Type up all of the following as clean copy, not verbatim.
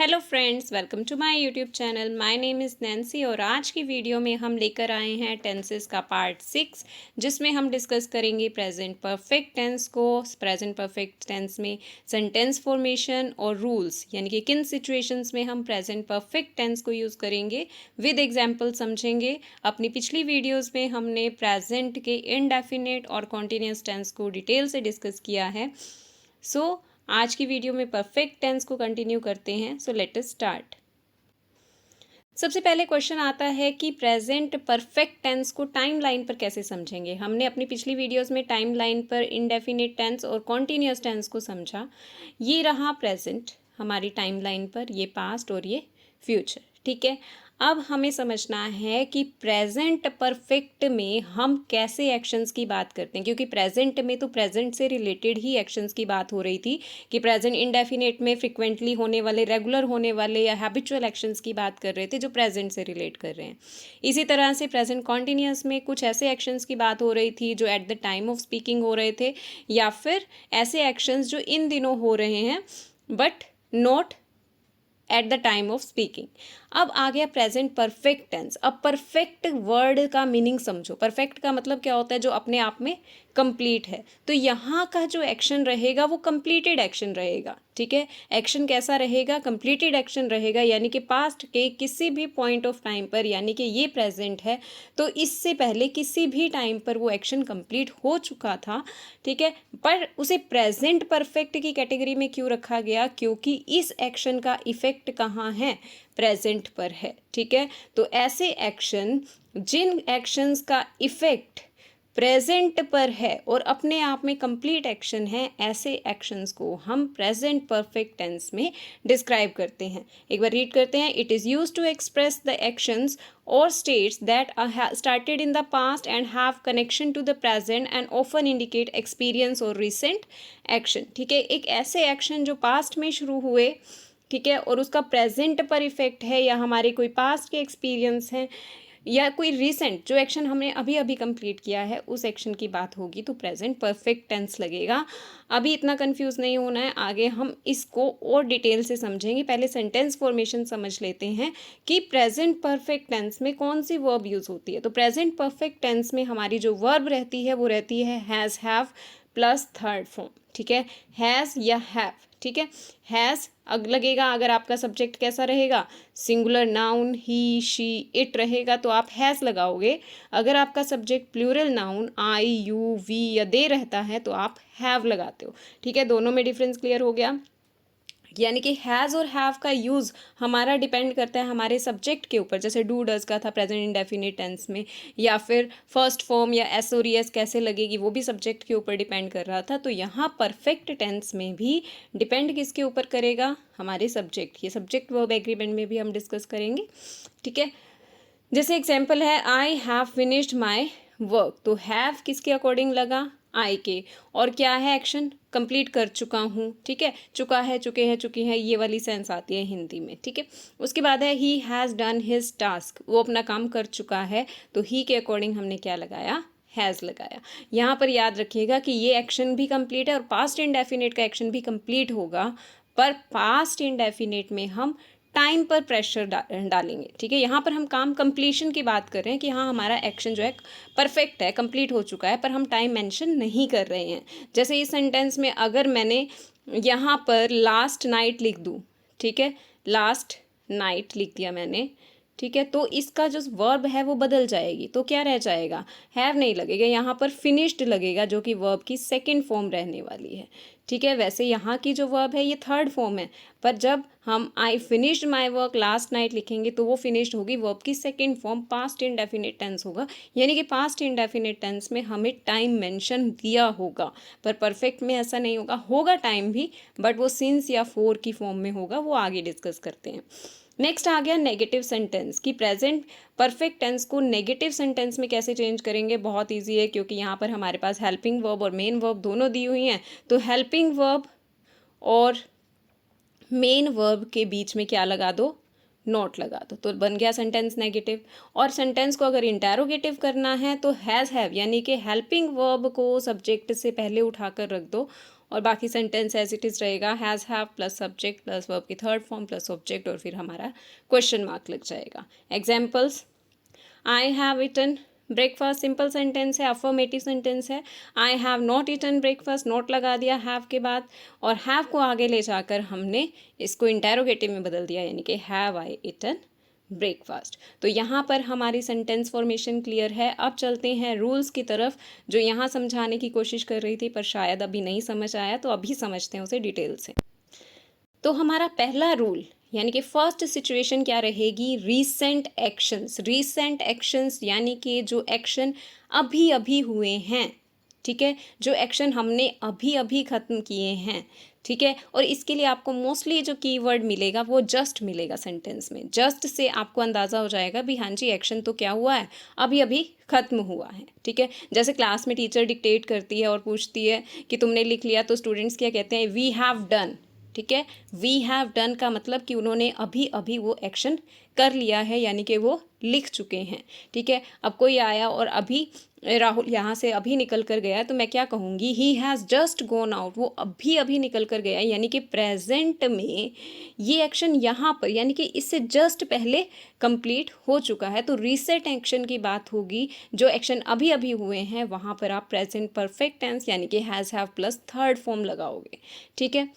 Hello friends, welcome to my YouTube channel. My name is Nancy और आज की video में हम लेकर आए हैं टेंसेस का पार्ट 6, जिसमें हम डिस्कस करेंगे प्रेजेंट परफेक्ट टेंस को। प्रेजेंट परफेक्ट टेंस में सेंटेंस फॉर्मेशन और रूल्स, यानी कि किन सिचुएशंस में हम प्रेजेंट परफेक्ट टेंस को यूज़ करेंगे, विद एग्जाम्पल समझेंगे। अपनी पिछली वीडियोज़ में हमने प्रेजेंट के इनडेफिनेट और कॉन्टिन्यूस टेंस को डिटेल से डिस्कस किया है। आज की वीडियो में परफेक्ट टेंस को कंटिन्यू करते हैं। So let us start. सबसे पहले क्वेश्चन आता है कि प्रेजेंट परफेक्ट टेंस को टाइम लाइन पर कैसे समझेंगे। हमने अपनी पिछली वीडियोस में टाइम लाइन पर इनडेफिनिट टेंस और कॉन्टिन्यूस टेंस को समझा। ये रहा प्रेजेंट हमारी टाइम लाइन पर, ये पास्ट और ये फ्यूचर। ठीक है, अब हमें समझना है कि प्रेजेंट परफेक्ट में हम कैसे एक्शंस की बात करते हैं, क्योंकि प्रेजेंट में तो प्रेजेंट से रिलेटेड ही एक्शंस की बात हो रही थी कि प्रेजेंट इंडेफिनिट में फ्रिक्वेंटली होने वाले, रेगुलर होने वाले या हैबिचुअल एक्शंस की बात कर रहे थे जो प्रेजेंट से रिलेट कर रहे हैं। इसी तरह से प्रेजेंट कॉन्टिन्यूस में कुछ ऐसे एक्शंस की बात हो रही थी जो at the time of speaking हो रहे थे, या फिर ऐसे एक्शंस जो इन दिनों हो रहे हैं but not at the time of speaking. अब आ गया प्रेजेंट परफेक्ट टेंस। अब परफेक्ट वर्ड का मीनिंग समझो। परफेक्ट का मतलब क्या होता है? जो अपने आप में कंप्लीट है। तो यहाँ का जो एक्शन रहेगा वो कंप्लीटेड एक्शन रहेगा। ठीक है, एक्शन कैसा रहेगा? कंप्लीटेड एक्शन रहेगा, यानी कि पास्ट के किसी भी पॉइंट ऑफ टाइम पर, यानी कि ये प्रेजेंट है तो इससे पहले किसी भी टाइम पर वो एक्शन कंप्लीट हो चुका था। ठीक है, पर उसे प्रेजेंट परफेक्ट की कैटेगरी में क्यों रखा गया? क्योंकि इस एक्शन का इफेक्ट कहाँ है? प्रेजेंट पर है। ठीक है, तो ऐसे एक्शन, जिन एक्शंस का इफेक्ट प्रेजेंट पर है और अपने आप में कंप्लीट एक्शन है, ऐसे एक्शंस को हम प्रेजेंट परफेक्ट टेंस में डिस्क्राइब करते हैं। एक बार रीड करते हैं। It is used to express the actions or states that started in the past and have connection to the present and often indicate experience or recent action। ठीक है, एक ऐसे एक्शन जो पास्ट में शुरू हुए, ठीक है, और उसका प्रेजेंट पर इफेक्ट है, या हमारे कोई पास्ट के एक्सपीरियंस हैं, या कोई रिसेंट जो एक्शन हमने अभी अभी कंप्लीट किया है, उस एक्शन की बात होगी तो प्रेजेंट परफेक्ट टेंस लगेगा। अभी इतना कंफ्यूज नहीं होना है, आगे हम इसको और डिटेल से समझेंगे। पहले सेंटेंस फॉर्मेशन समझ लेते हैं कि प्रेजेंट परफेक्ट टेंस में कौन सी वर्ब यूज़ होती है। तो प्रेजेंट परफेक्ट टेंस में हमारी जो वर्ब रहती है वो रहती है has, have plus third form. ठीक है, हैज़ या हैव। ठीक है, हैज़ लगेगा अगर आपका सब्जेक्ट कैसा रहेगा? Singular noun, he, she, it रहेगा तो आप हैज़ लगाओगे। अगर आपका subject plural noun I, you, we या दे रहता है तो आप हैव लगाते हो। ठीक है, दोनों में डिफरेंस क्लियर हो गया। यानी कि हैज़ और हैव का यूज़ हमारा डिपेंड करता है हमारे सब्जेक्ट के ऊपर। जैसे डू डज का था प्रेजेंट इंडेफिनिट टेंस में, या फिर फर्स्ट फॉर्म या एस और एस कैसे लगेगी वो भी सब्जेक्ट के ऊपर डिपेंड कर रहा था। तो यहाँ परफेक्ट टेंस में भी डिपेंड किसके ऊपर करेगा? हमारे सब्जेक्ट। ये सब्जेक्ट वर्ब एग्रीमेंट में भी हम डिस्कस करेंगे। ठीक है, जैसे एग्जाम्पल है I have finished my work, तो हैव किसके अकॉर्डिंग लगा? आई के। और क्या है एक्शन? कंप्लीट कर चुका हूँ। ठीक है, चुका है, चुके हैं, चुकी हैं, ये वाली सेंस आती है हिंदी में। ठीक है, उसके बाद है he has done his task, वो अपना काम कर चुका है, तो ही के अकॉर्डिंग हमने क्या लगाया? हैज़ लगाया। यहाँ पर याद रखिएगा कि ये एक्शन भी कंप्लीट है और पास्ट इंडेफिनिट का एक्शन भी कंप्लीट होगा, पर पास्ट इंडेफिनिट में हम टाइम पर प्रेशर डालेंगे। ठीक है, यहाँ पर हम काम कंप्लीशन की बात कर रहे हैं कि हाँ हमारा एक्शन जो है परफेक्ट है, कंप्लीट हो चुका है, पर हम टाइम मेंशन नहीं कर रहे हैं। जैसे इस सेंटेंस में अगर मैंने यहाँ पर लास्ट नाइट लिख दूँ, ठीक है, लास्ट नाइट लिख दिया मैंने, ठीक है, तो इसका जो वर्ब है वो बदल जाएगी, तो क्या रह जाएगा? हैव नहीं लगेगा, यहाँ पर फिनिश्ड लगेगा, जो कि वर्ब की सेकंड फॉर्म रहने वाली है। ठीक है, वैसे यहाँ की जो वर्ब है ये थर्ड फॉर्म है, पर जब हम I finished my work last night लिखेंगे तो वो फिनिश्ड होगी, वर्ब की second form past indefinite tense होगा। यानी कि पास्ट इंडेफिनिट टेंस में हमें टाइम मेंशन दिया होगा, पर परफेक्ट में ऐसा नहीं होगा। होगा टाइम भी, बट वो सिंस या फोर की फॉर्म में होगा, वो आगे डिस्कस करते हैं। नेक्स्ट आ गया नेगेटिव सेंटेंस कि प्रेजेंट परफेक्ट टेंस को नेगेटिव सेंटेंस में कैसे चेंज करेंगे। बहुत इजी है, क्योंकि यहाँ पर हमारे पास हेल्पिंग वर्ब और मेन वर्ब दोनों दी हुई हैं। तो हेल्पिंग वर्ब और मेन वर्ब के बीच में क्या लगा दो? नॉट लगा दो, तो बन गया सेंटेंस नेगेटिव। और सेंटेंस को अगर इंटेरोगेटिव करना है तो हैज़, हैव, यानी कि हेल्पिंग वर्ब को सब्जेक्ट से पहले उठाकर रख दो और बाकी सेंटेंस एज इट इज़ रहेगा, has have plus subject plus verb की थर्ड फॉर्म प्लस ऑब्जेक्ट और फिर हमारा क्वेश्चन मार्क लग जाएगा। Examples, I have eaten breakfast simple sentence है, अफर्मेटिव सेंटेंस है। I have not eaten breakfast, not लगा दिया हैव के बाद और हैव को आगे ले जाकर हमने इसको इंटेरोगेटिव में बदल दिया, यानी कि हैव आई ईटन ब्रेकफास्ट। तो यहाँ पर हमारी सेंटेंस फॉर्मेशन क्लियर है। अब चलते हैं रूल्स की तरफ, जो यहाँ समझाने की कोशिश कर रही थी पर शायद अभी नहीं समझ आया, तो अभी समझते हैं उसे डिटेल से। तो हमारा पहला रूल यानी कि फर्स्ट सिचुएशन क्या रहेगी, रीसेंट एक्शंस। रीसेंट एक्शंस यानी कि जो एक्शन अभी अभी हुए हैं, ठीक है, जो एक्शन हमने अभी अभी ख़त्म किए हैं, ठीक है। और इसके लिए आपको मोस्टली जो कीवर्ड मिलेगा वो जस्ट मिलेगा सेंटेंस में। जस्ट से आपको अंदाज़ा हो जाएगा भी हाँ जी एक्शन तो क्या हुआ है, अभी अभी ख़त्म हुआ है, ठीक है। जैसे क्लास में टीचर डिक्टेट करती है और पूछती है कि तुमने लिख लिया, तो स्टूडेंट्स क्या कहते हैं, वी हैव डन, ठीक है। वी हैव डन का मतलब कि उन्होंने अभी अभी वो एक्शन कर लिया है, यानी कि वो लिख चुके हैं, ठीक है। अब कोई आया और अभी राहुल यहाँ से अभी निकल कर गया, तो मैं क्या कहूँगी, he has just gone out, वो अभी अभी निकल कर गया, यानी कि प्रेजेंट में ये एक्शन यहाँ पर यानी कि इससे जस्ट पहले कंप्लीट हो चुका है। तो रीसेंट एक्शन की बात होगी, जो एक्शन अभी अभी हुए हैं वहाँ पर आप प्रेजेंट परफेक्ट टेंस यानी कि has have plus third form लगाओगे, ठीक है।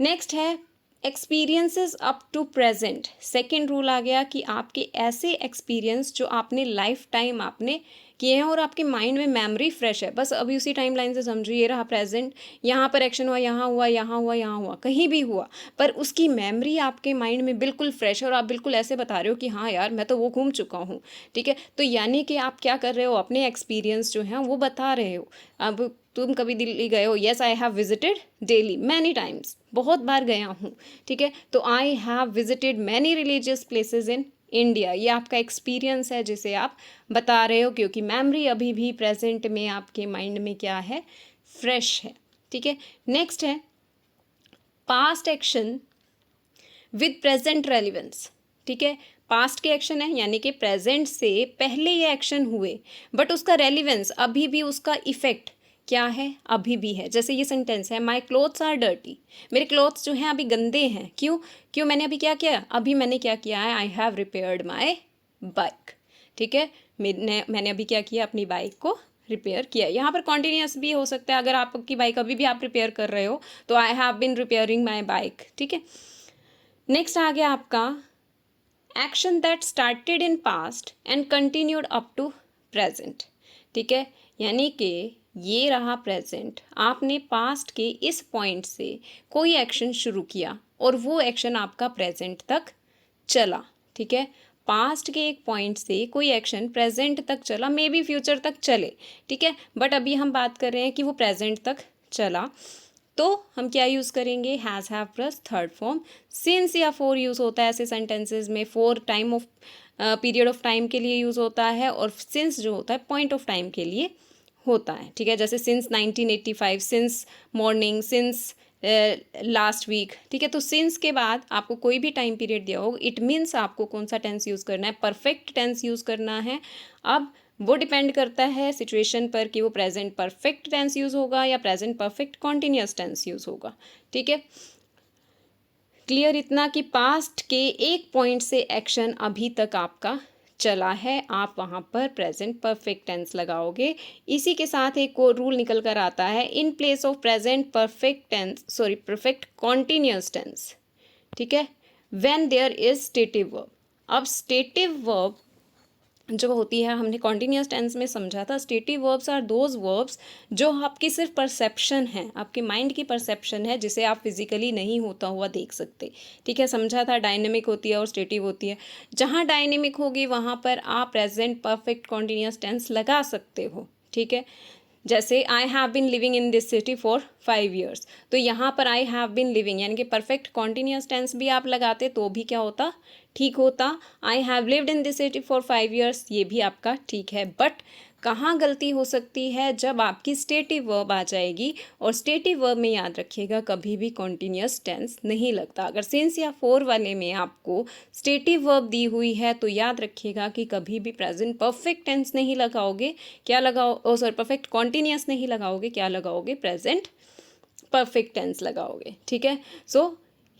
नेक्स्ट है experiences up to present. Second rule आ गया कि आपके ऐसे एक्सपीरियंस जो आपने लाइफ टाइम आपने किए हैं और आपके माइंड में मेमोरी फ्रेश है, बस अभी उसी टाइम लाइन से समझिए, ये रहा प्रेजेंट, यहाँ पर एक्शन हुआ, यहाँ हुआ, यहाँ हुआ, यहाँ हुआ, कहीं भी हुआ, पर उसकी मेमोरी आपके माइंड में बिल्कुल फ्रेश है और आप बिल्कुल ऐसे बता रहे हो कि हाँ यार मैं तो वो घूम चुका हूँ, ठीक है। तो यानी कि आप क्या कर रहे हो, अपने एक्सपीरियंस जो हैं वो बता रहे हो। अब तुम कभी दिल्ली गए हो, yes I have visited Delhi many times, बहुत बार गया हूँ, ठीक है। तो I have visited many religious places in India, ये आपका एक्सपीरियंस है जिसे आप बता रहे हो, क्योंकि मेमोरी अभी भी प्रेजेंट में आपके माइंड में क्या है, फ्रेश है, ठीक है। नेक्स्ट है past action with present relevance, ठीक है। पास्ट के एक्शन है यानी कि प्रेजेंट से पहले ये एक्शन हुए, बट उसका रेलिवेंस अभी भी, उसका इफेक्ट क्या है, अभी भी है। जैसे ये सेंटेंस है, माई क्लोथ्स आर डर्टी, मेरे क्लोथ्स जो हैं अभी गंदे हैं, क्यों मैंने अभी क्या किया, अभी मैंने क्या किया है, I have repaired my bike, ठीक है। मैंने अभी क्या किया, अपनी बाइक को रिपेयर किया। यहाँ पर कॉन्टीन्यूस भी हो सकता है, अगर आपकी बाइक अभी भी आप रिपेयर कर रहे हो तो I have been repairing my bike, ठीक है। नेक्स्ट आ गया आपका action that started in past and continued up to present, ठीक है। यानी कि ये रहा प्रेजेंट, आपने पास्ट के इस पॉइंट से कोई एक्शन शुरू किया और वो एक्शन आपका प्रेजेंट तक चला, ठीक है। पास्ट के एक पॉइंट से कोई एक्शन प्रेजेंट तक चला, मे बी फ्यूचर तक चले, ठीक है, बट अभी हम बात कर रहे हैं कि वो प्रेजेंट तक चला, तो हम क्या यूज़ करेंगे, has have plus third form. Since या फोर यूज़ होता है ऐसे सेंटेंसेस में, four time of period of time के लिए यूज़ होता है और सिंस जो होता है पॉइंट ऑफ टाइम के लिए होता है, ठीक है। जैसे since 1985, since morning, since last week, ठीक है। तो सिंस के बाद आपको कोई भी टाइम पीरियड दिया हो, इट मीन्स आपको कौन सा टेंस यूज़ करना है, परफेक्ट टेंस यूज़ करना है। अब वो डिपेंड करता है सिचुएशन पर कि वो प्रेजेंट परफेक्ट टेंस यूज़ होगा या present perfect continuous tense use होगा, ठीक है। क्लियर इतना कि पास्ट के एक पॉइंट से एक्शन अभी तक आपका चला है, आप वहाँ पर प्रेजेंट परफेक्ट टेंस लगाओगे। इसी के साथ एक और रूल निकल कर आता है, in place of present perfect tense, sorry perfect continuous tense, ठीक है, when there is stative verb. अब स्टेटिव वर्ब जो होती है, हमने कॉन्टिन्यूस टेंस में समझा था, stative verbs are those verbs जो आपकी सिर्फ परसेप्शन है, आपके माइंड की परसेप्शन है, जिसे आप फिजिकली नहीं होता हुआ देख सकते, ठीक है। समझा था डायनेमिक होती है और स्टेटिव होती है। जहाँ डायनेमिक होगी वहाँ पर आप प्रेजेंट परफेक्ट कॉन्टिन्यूस टेंस लगा सकते हो, ठीक है। जैसे I have been living in this city for 5 years, तो यहाँ पर आई हैव बिन लिविंग यानी कि परफेक्ट कॉन्टिन्यूस टेंस भी आप लगाते तो भी क्या होता, ठीक होता। I have lived in this city for 5 years, ये भी आपका ठीक है। बट कहाँ गलती हो सकती है, जब आपकी स्टेटिव वर्ब आ जाएगी, और स्टेटिव वर्ब में याद रखिएगा कभी भी कॉन्टिन्यूस टेंस नहीं लगता। अगर सिंस या फोर वाले में आपको स्टेटिव वर्ब दी हुई है तो याद रखिएगा कि कभी भी प्रेजेंट परफेक्ट टेंस नहीं लगाओगे, क्या लगाओ, सॉरी परफेक्ट कॉन्टिन्यूस नहीं लगाओगे, क्या लगाओगे, प्रेजेंट परफेक्ट टेंस लगाओगे, ठीक है। So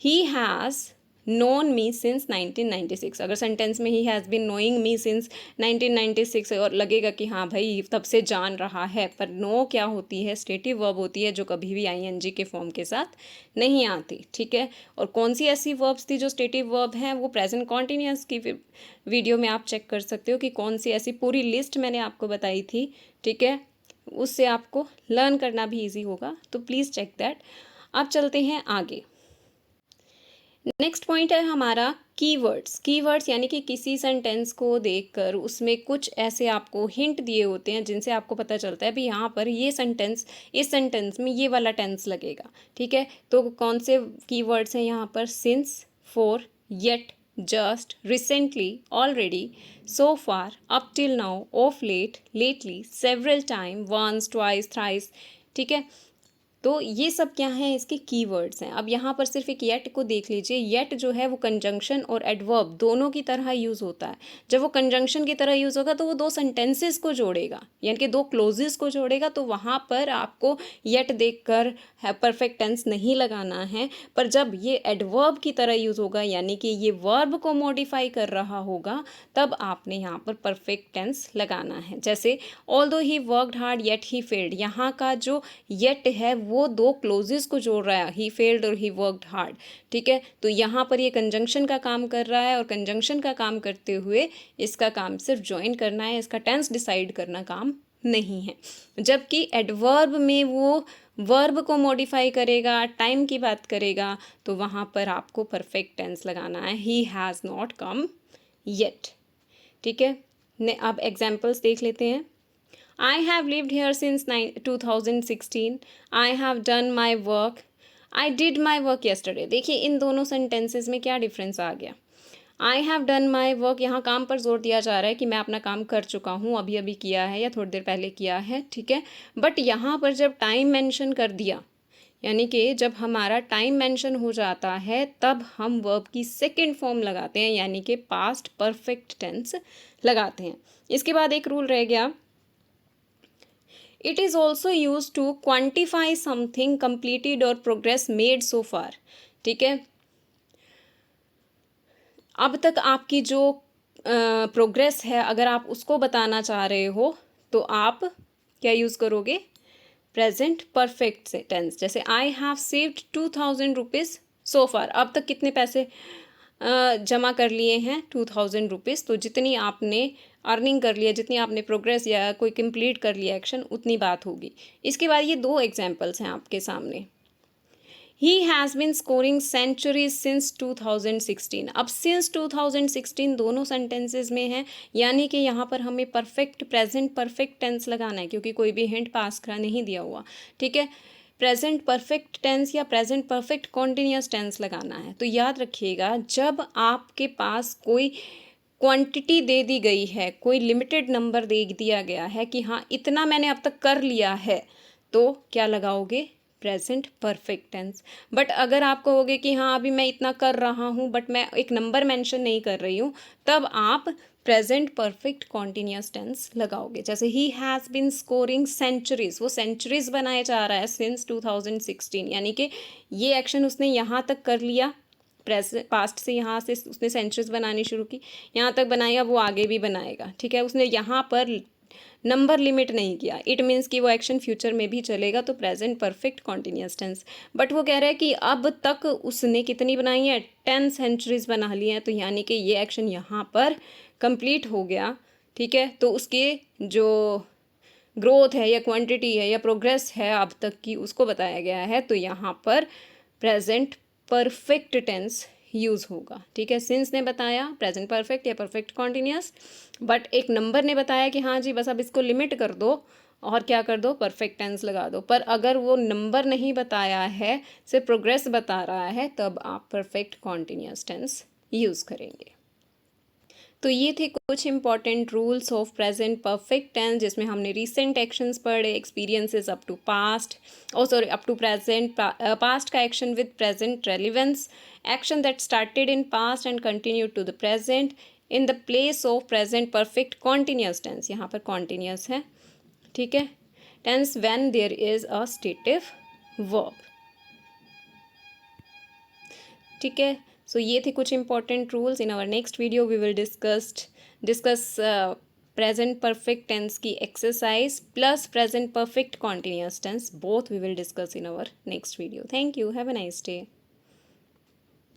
he has known me since 1996, अगर सेंटेंस में he has been knowing me since 1996 और लगेगा कि हाँ भाई तब से जान रहा है, पर नो क्या होती है, स्टेटिव वर्ब होती है जो कभी भी आईएनजी के फॉर्म के साथ नहीं आती, ठीक है। और कौन सी ऐसी वर्ब्स थी जो स्टेटिव वर्ब हैं, वो प्रेजेंट कॉन्टिन्यूअस की वीडियो में आप चेक कर सकते हो कि कौन सी ऐसी पूरी लिस्ट मैंने आपको बताई थी, ठीक है। उससे आपको लर्न करना भी ईजी होगा, तो प्लीज़ चेक दैट। अब चलते हैं आगे। नेक्स्ट पॉइंट है हमारा कीवर्ड्स। कीवर्ड्स यानी कि किसी सेंटेंस को देखकर उसमें कुछ ऐसे आपको हिंट दिए होते हैं जिनसे आपको पता चलता है भी यहाँ पर ये सेंटेंस, इस सेंटेंस में ये वाला टेंस लगेगा, ठीक है। तो कौन से कीवर्ड्स हैं यहाँ पर? Since, for, yet, just, recently, already, so far, up till now, of late, lately, several time, once, twice, thrice, ठीक है। तो ये सब क्या हैं? इसके कीवर्ड्स हैं। अब यहाँ पर सिर्फ एक येट को देख लीजिए। येट जो है वो कंजंक्शन और एडवर्ब दोनों की तरह यूज़ होता है। जब वो कंजंक्शन की तरह यूज़ होगा तो वो दो सेंटेंसेस को जोड़ेगा, यानी कि दो क्लोजेस को जोड़ेगा, तो वहाँ पर आपको येट देखकर परफेक्ट टेंस नहीं लगाना है। पर जब ये एडवर्ब की तरह यूज़ होगा, यानी कि ये वर्ब को मॉडिफाई कर रहा होगा, तब आपने यहाँ पर परफेक्ट टेंस लगाना है। जैसे although he worked hard yet he failed, यहाँ का जो येट है वो दो क्लोजेस को जोड़ रहा है, ही फेल्ड और ही वर्कड हार्ड, ठीक है। तो यहाँ पर ये कंजंक्शन का काम कर रहा है और कंजंक्शन का काम करते हुए इसका काम सिर्फ ज्वाइन करना है, इसका टेंस डिसाइड करना काम नहीं है। जबकि एडवर्ब में वो वर्ब को मॉडिफाई करेगा, टाइम की बात करेगा, तो वहाँ पर आपको परफेक्ट टेंस लगाना है, he has not come yet, ठीक है। अब एग्जाम्पल्स देख लेते हैं। I have lived here since 2016. I have done my work. I did my work yesterday. देखिए इन दोनों सेंटेंसेस में क्या डिफरेंस आ गया। I have done my work, यहाँ काम पर जोर दिया जा रहा है कि मैं अपना काम कर चुका हूँ, अभी अभी किया है या थोड़ी देर पहले किया है, ठीक है। बट यहाँ पर जब टाइम मेंशन कर दिया, यानी कि जब हमारा टाइम मेंशन हो जाता है, तब हम वर्ब की सेकेंड फॉर्म लगाते हैं, यानी कि पास्ट परफेक्ट टेंस लगाते हैं। इसके बाद एक रूल रह गया, It is also used to quantify something completed or progress made so far, ठीक है। अब तक आपकी जो प्रोग्रेस है, अगर आप उसको बताना चाह रहे हो तो आप क्या यूज़ करोगे? प्रेजेंट परफेक्ट से टेंस। जैसे I have saved 2000 rupees so far, अब तक कितने पैसे जमा कर लिए हैं? 2000 रुपीज़। तो जितनी आपने अर्निंग कर लिया, जितनी आपने प्रोग्रेस या कोई कंप्लीट कर लिया एक्शन, उतनी बात होगी। इसके बाद ये दो एग्जांपल्स हैं आपके सामने। He has been scoring centuries since 2016। अब सिंस 2016 दोनों सेंटेंसेस में है, यानी कि यहाँ पर हमें परफेक्ट प्रेजेंट परफेक्ट टेंस लगाना है, क्योंकि कोई भी हिंट पास करा नहीं दिया हुआ, ठीक है। प्रेजेंट परफेक्ट टेंस या प्रेजेंट परफेक्ट कॉन्टिन्यूस टेंस लगाना है। तो याद रखिएगा, जब आपके पास कोई क्वांटिटी दे दी गई है, कोई लिमिटेड नंबर दे दिया गया है कि हाँ इतना मैंने अब तक कर लिया है, तो क्या लगाओगे? Present perfect tense. बट अगर आप कहोगे कि हाँ अभी मैं इतना कर रहा हूँ बट मैं एक नंबर मेंशन नहीं कर रही हूँ, तब आप प्रेजेंट परफेक्ट कॉन्टिन्यूस टेंस लगाओगे। जैसे he has been scoring centuries, वो सेंचुरीज बनाया जा रहा है सिंस 2016, यानी कि ये एक्शन उसने यहाँ तक कर लिया, प्रेजेंट पास्ट से यहाँ से उसने सेंचुरीज बनानी शुरू की, यहाँ तक बनाया, वो आगे भी बनाएगा, ठीक है। उसने यहाँ पर नंबर लिमिट नहीं किया, इट मीन्स कि वो एक्शन फ्यूचर में भी चलेगा, तो present perfect continuous tense. But वो कह रहा है कि अब तक उसने कितनी बनाई है? 10 सेंचुरीज बना ली हैं, तो यानी कि ये एक्शन यहाँ पर कंप्लीट हो गया, ठीक है। तो उसके जो ग्रोथ है या क्वांटिटी है या प्रोग्रेस है अब तक की, उसको बताया गया है, तो यहाँ पर प्रेजेंट परफेक्ट टेंस यूज़ होगा, ठीक है। सिंस ने बताया प्रेजेंट परफेक्ट या परफेक्ट कॉन्टिन्यूस, बट एक नंबर ने बताया कि हाँ जी बस अब इसको लिमिट कर दो और क्या कर दो? परफेक्ट टेंस लगा दो। पर अगर वो नंबर नहीं बताया है, सिर्फ प्रोग्रेस बता रहा है, तब आप परफेक्ट कॉन्टिन्यूस टेंस यूज़ करेंगे। तो ये थे कुछ important rules of present perfect tense, जिसमें हमने रीसेंट एक्शंस पढ़े, experiences up to past, up to present, past का action with present relevance, action that started in past and continue to the present in the place of present perfect continuous tense, यहाँ पर continuous है, ठीक है। Tense when there is a stative verb, ठीक है। So ये थे कुछ important rules. In our next video we will discuss present perfect tense की exercise plus present perfect continuous tense, both we will discuss in our next video. Thank you, have a nice day.